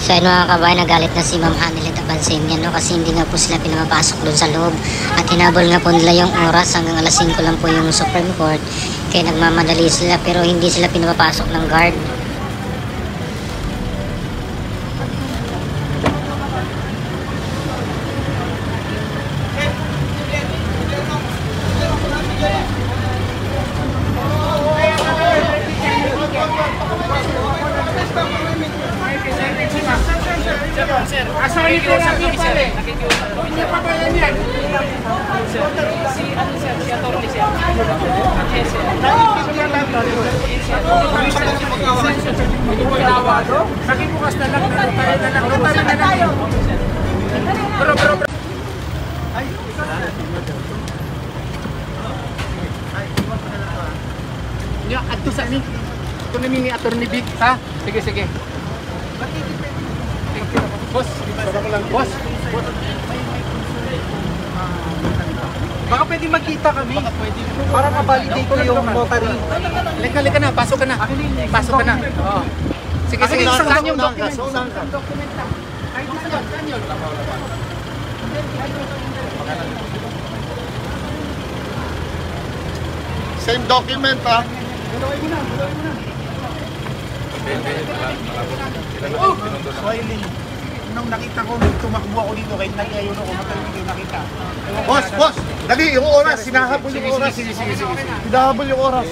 So ayun mga kabayan, nagalit na si Ma'am Hanelet Abansin yan, no? Kasi hindi nga po sila pinapapasok doon sa loob. At hinabol nga po nila yung oras, hanggang alas 5 lang po yung Supreme Court. Kaya nagmamadali sila pero hindi sila pinapapasok ng guard. Sir, asahan niyo po sa kami, sir. Nakikiusap po. Hindi pa ba yan yan? Sir, si attorney, sir. Yes, sir. Nakibukas na lang. Notary na lang. Bro. Ay, niya, adto sa amin. Ito namin ni attorney Big, ha? Sige. Boss. Baka pwede magkita kami. Para ma-validate ko yung notary. Lika na, pasok ka na. Oo. Sige, saan yung document? Ay, saan yun? Same document, ha? Swahili. Nung nakita ko, tumakbo ako dito kahit ayaw na ako matalimig yung nakita. Boss! Dali, yung oras! Sinahabol yung oras! Sige. Sinahabol yung oras!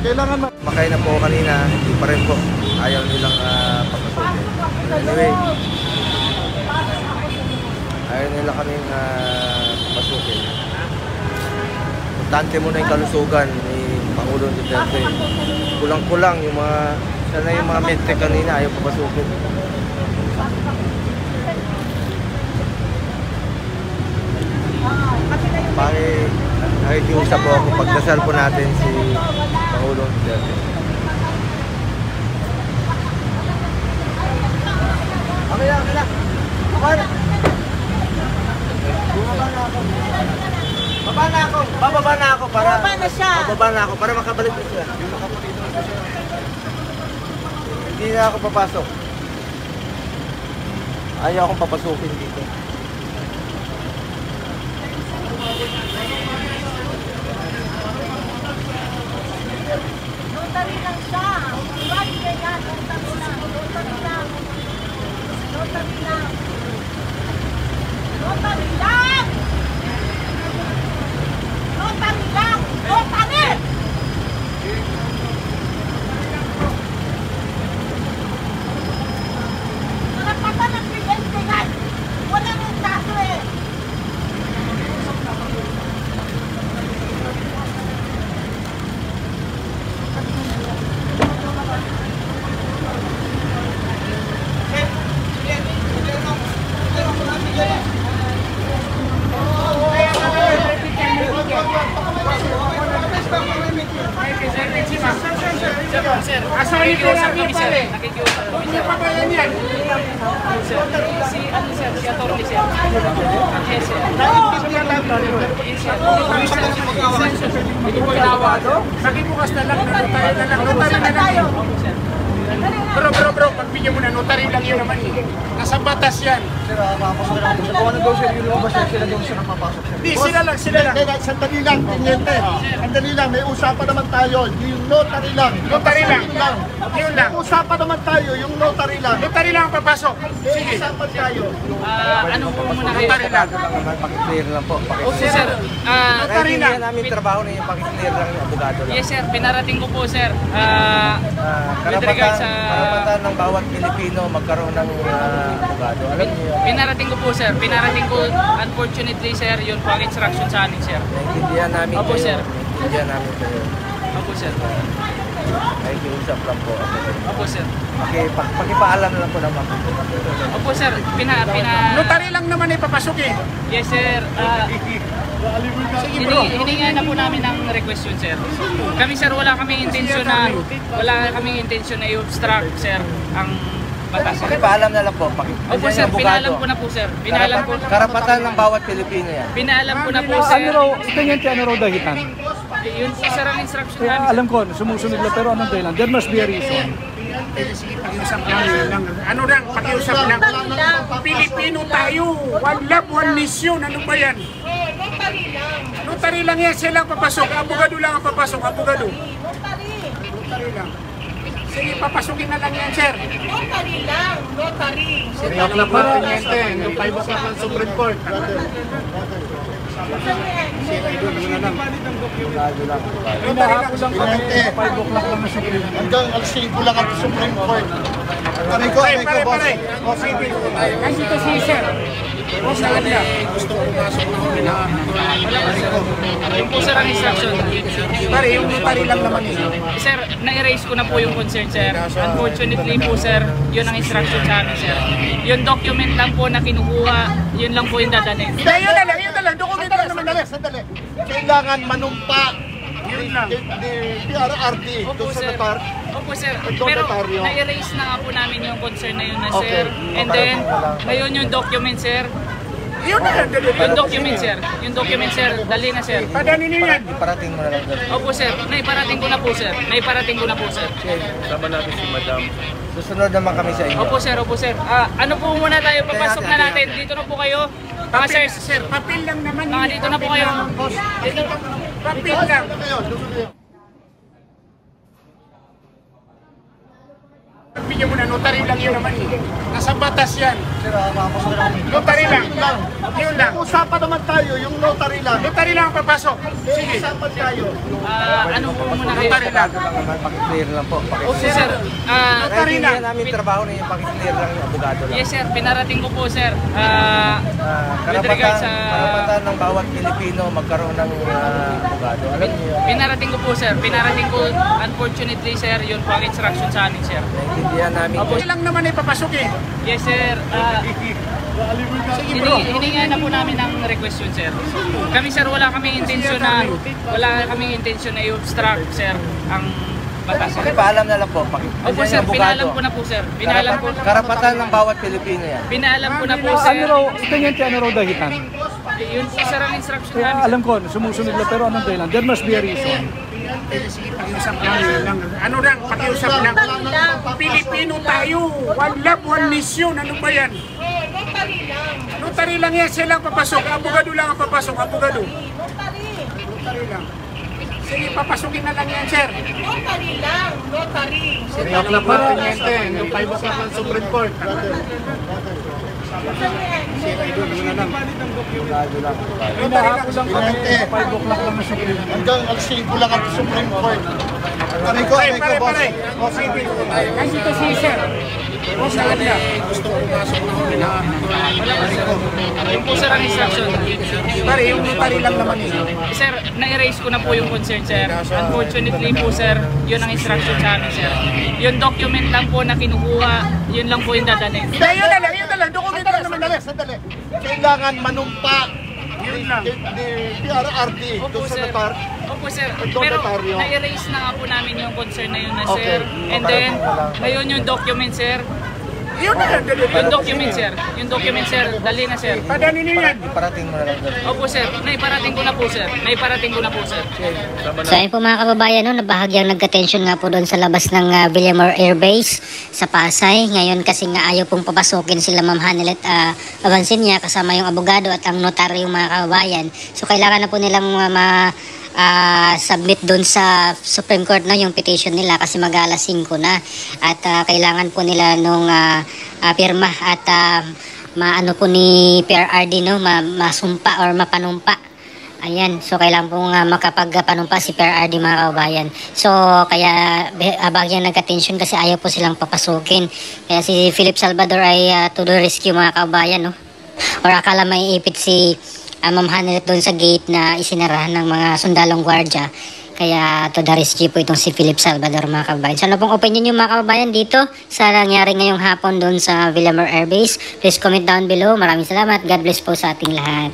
Kailangan na... Makay na po kanina, hindi pa rin po. Ayaw nilang papasukin. Anyway, ayaw nila kaming papasukin. Importante muna yung kalusugan ni Pangulong Duterte. Kulang-kulang yung mga... Sana yung mga medtech kanina ayaw papasukin. Nakikiusap po ako, pagdasal po natin si Pangulong Duterte. Okay lang. Bababa na ako para makabalik na siya. Hindi na ako papasok. Ayaw akong papasukin dito. Notary lang siya. Right yan. Notary lang! Karapatan ng kliyente yan. Wala nang kaso eh. Sir, asahan niyo po sa kami, sir. Nakikiusap po. Hindi pa ba yan yan? Sir, si attorney, sir. Yes, sir. Nakibukas na lang. Notary na lang. Bro, pagbigyan mo na, notary lang yun naman eh. Nasa batas yan. Sir, papasok na ako. Kung ano daw sir, yung lumabas sila daw siya nang mapasok. Di, sila lang. Sandali lang, tiniente. Sandali lang, may usapan naman tayo. Yung notary lang. Yun lang. May usapan naman tayo, yung notary lang. Notary lang ang papasok. May usapan tayo. Ano po muna kayo? Notary lang. Pakiclear lang po. Okay, sir. Notary lang. Hindi namin trabaho na yung pakiclear lang yung abogado lang. Yes sir, pinarating ko po sir. Karapatan ng bawat Pilipino magkaroon ng abogado. Alam niyo, Pinarating ko po sir. Unfortunately sir, yun po ang instruction sa amin sir. naiintindihan namin Opo, kayo. sir. Naiintindihan namin kayo. Opo sir. Nakikiusap lang po. Opo sir. Pakipaalam lang po naman. Opo sir, Notary lang naman ay papasok eh. Yes sir. Hininga na po namin ng request yun sir. Kami sir, wala kaming intensyon na i-obstruct sir ang batas. Pakipaalam na lang po. Opo sir, pinaalam ko na po sir. Pinaalam ko. Karapatan ng bawat Pilipino yan. Pinaalam ko na po sir. Ano raw dahilan? Yun po sir ang instruction Kaya namin. alam ko, sumusunod lang, pero anong dahilan? There must be a reason. Pakiusap lang. Ano lang, pakiusap lang. Pilipino tayo. One love, one mission. Ano ba yan? Notary lang. Notary lang yan. Sila ang papasok. Abogado lang ang papasok. Abogado. Notary. Notary lang. Sige, papasukin na lang yan, sir. Notary lang. Notary. Kaya na pa, tiniente, yung 5 o'clock ng Supreme Court. Hinahabol lang kami, 5 o'clock lang na Supreme Court. Hanggang alas 5 lang ang Supreme Court. Aray ko, boss. O, sige. Kasi ito si sir. O, saan na? Yun po sir ang instruction. Pare, yung notary lang naman yun. Sir, na-erase ko na po yung concern sir. Unfortunately po sir, yun ang instruction sa amin sir. Yung document lang po na kinukuha, yun lang po yung dadalhin. Yun na lang. Dokumento lang naman. Sandali. Kailangan manumpa Yun lang. ni PRRD Opo doon sa sir. notar. Opo sir. Ikaw, Pero notaryo. na-erase na nga po namin yung concern na yun na Okay. sir. And then, ngayon yung document sir. Yun na lang. Yung document sir. Yung document sir, dali na sir. Padanin niyo yan. Iparating mo na lang dito. Opo sir, naiparating ko na po sir. Naiparating ko na po sir. Sama natin si Madam. Susunod naman kami sa inyo. Opo sir. Ano po muna tayo, papasok na natin. Dito na po kayo. Mga sirs, Sir, papel lang naman. mga dito na po kayo. Dito. Papel lang. Bigyan mo na, notary lang yun naman. Nasa batas yan. Notary lang. Yun lang. Usapan naman tayo, yung notary lang. Notary lang ang papasok. Sige. Usapan tayo. Ano po muna kayo? Notary lang. Pakiclear lang po. Opo sir. Notary lang. Hindi namin trabaho na yung pakiclear lang yung abogado lang. Yes sir, pinarating ko po sir. With Karapatan, regards sa... karapatan ng bawat Pilipino magkaroon ng abogado. Alam niyo yun. Pinarating ko po sir. Pinarating ko, unfortunately sir, yun po ang instruction sa amin sir. Naintindihan namin. Opo. Lang naman ay papasok eh. Yes sir. Hininga na po namin ng request yun sir. Kami sir, wala kaming intensyon na i-obstruct sir ang batas. Kasi paalam na lang po. Opo sir, pinaalam ko na po sir. Pinaalam ko. Karapatan ng bawat Pilipino yan. Pinaalam ko na po Ano sir. raw, tiniente, ano raw dahilan? Yun po sir ang instruction Kaya namin. alam ko, sumusunod lang, pero anong dahilan? There must be a reason. Pakiusap lang. Ano lang, pakiusap lang. Pilipino tayo. One love, one mission. Ano ba yan? Notary lang. Notary lang yan. Sila ang papasok. Abogado lang ang papasok. Abogado. Notary. Notary lang. Sige, papasukin na lang yan, sir. Notary lang. Notary. Kaya na pa, tiniente, yung 5 o'clock ng Supreme Court. Hinahabol lang kami, 5 o'clock lang na Supreme Court. Hanggang alas 5 lang ang Supreme Court. Aray ko, boss. O, sige. Kasi ito si sir. O, saan na? Yun po sir ang instruction. Pare, yung notary lang naman yun. Sir, na-erase ko na po yung concern sir. Unfortunately po sir, yun ang instruction sa amin sir. Yung document lang po na kinukuha, yun lang po yung dadalhin. Yun na lang. Dokumento lang naman. Sandali. Kailangan manumpa Yun lang. ni PRRD Opo doon sa sir. notar. Opo sir. Ikaw, Pero notaryo. na-erase na nga po namin yung concern na yun na Okay. sir. And then, ngayon yung document sir. Yun na lang. Yung document sir. Yung document sir, dali na sir. Padanin niyo yan. Iparating mo na lang dito. Opo sir, naiparating ko na po sir. Naiparating ko na po sir. So ayun po mga kababayan, no, nabahagyang nagka-tension nga po doon sa labas ng Villamor Air Base sa Pasay. Ngayon kasi nga ayaw pong papasukin sila Ma'am Hanelet Abansinya kasama yung abogado at ang notaryo mga kababayan. So kailangan na po nilang submit doon sa Supreme Court na yung petition nila kasi mag-alas 5 na at kailangan po nila nung pirma at maano po ni PRRD no masumpa or mapanumpa. Ayan, so kailangan pong makapagpanumpa si PRRD mga kababayan. So kaya bagyang nagka-tension kasi ayaw po silang papasukin. Kaya si Philip Salvador ay to the rescue mga kababayan no. Or akala may ipit si Ma'am Hanelet doon sa gate na isinara ng mga sundalong gwardya. Kaya to the rescue po itong si Philip Salvador mga kababayan. So ano pong opinion yung mga kababayan dito sa nangyari ngayong hapon doon sa Villamor Air Base? Please comment down below. Maraming salamat. God bless po sa ating lahat.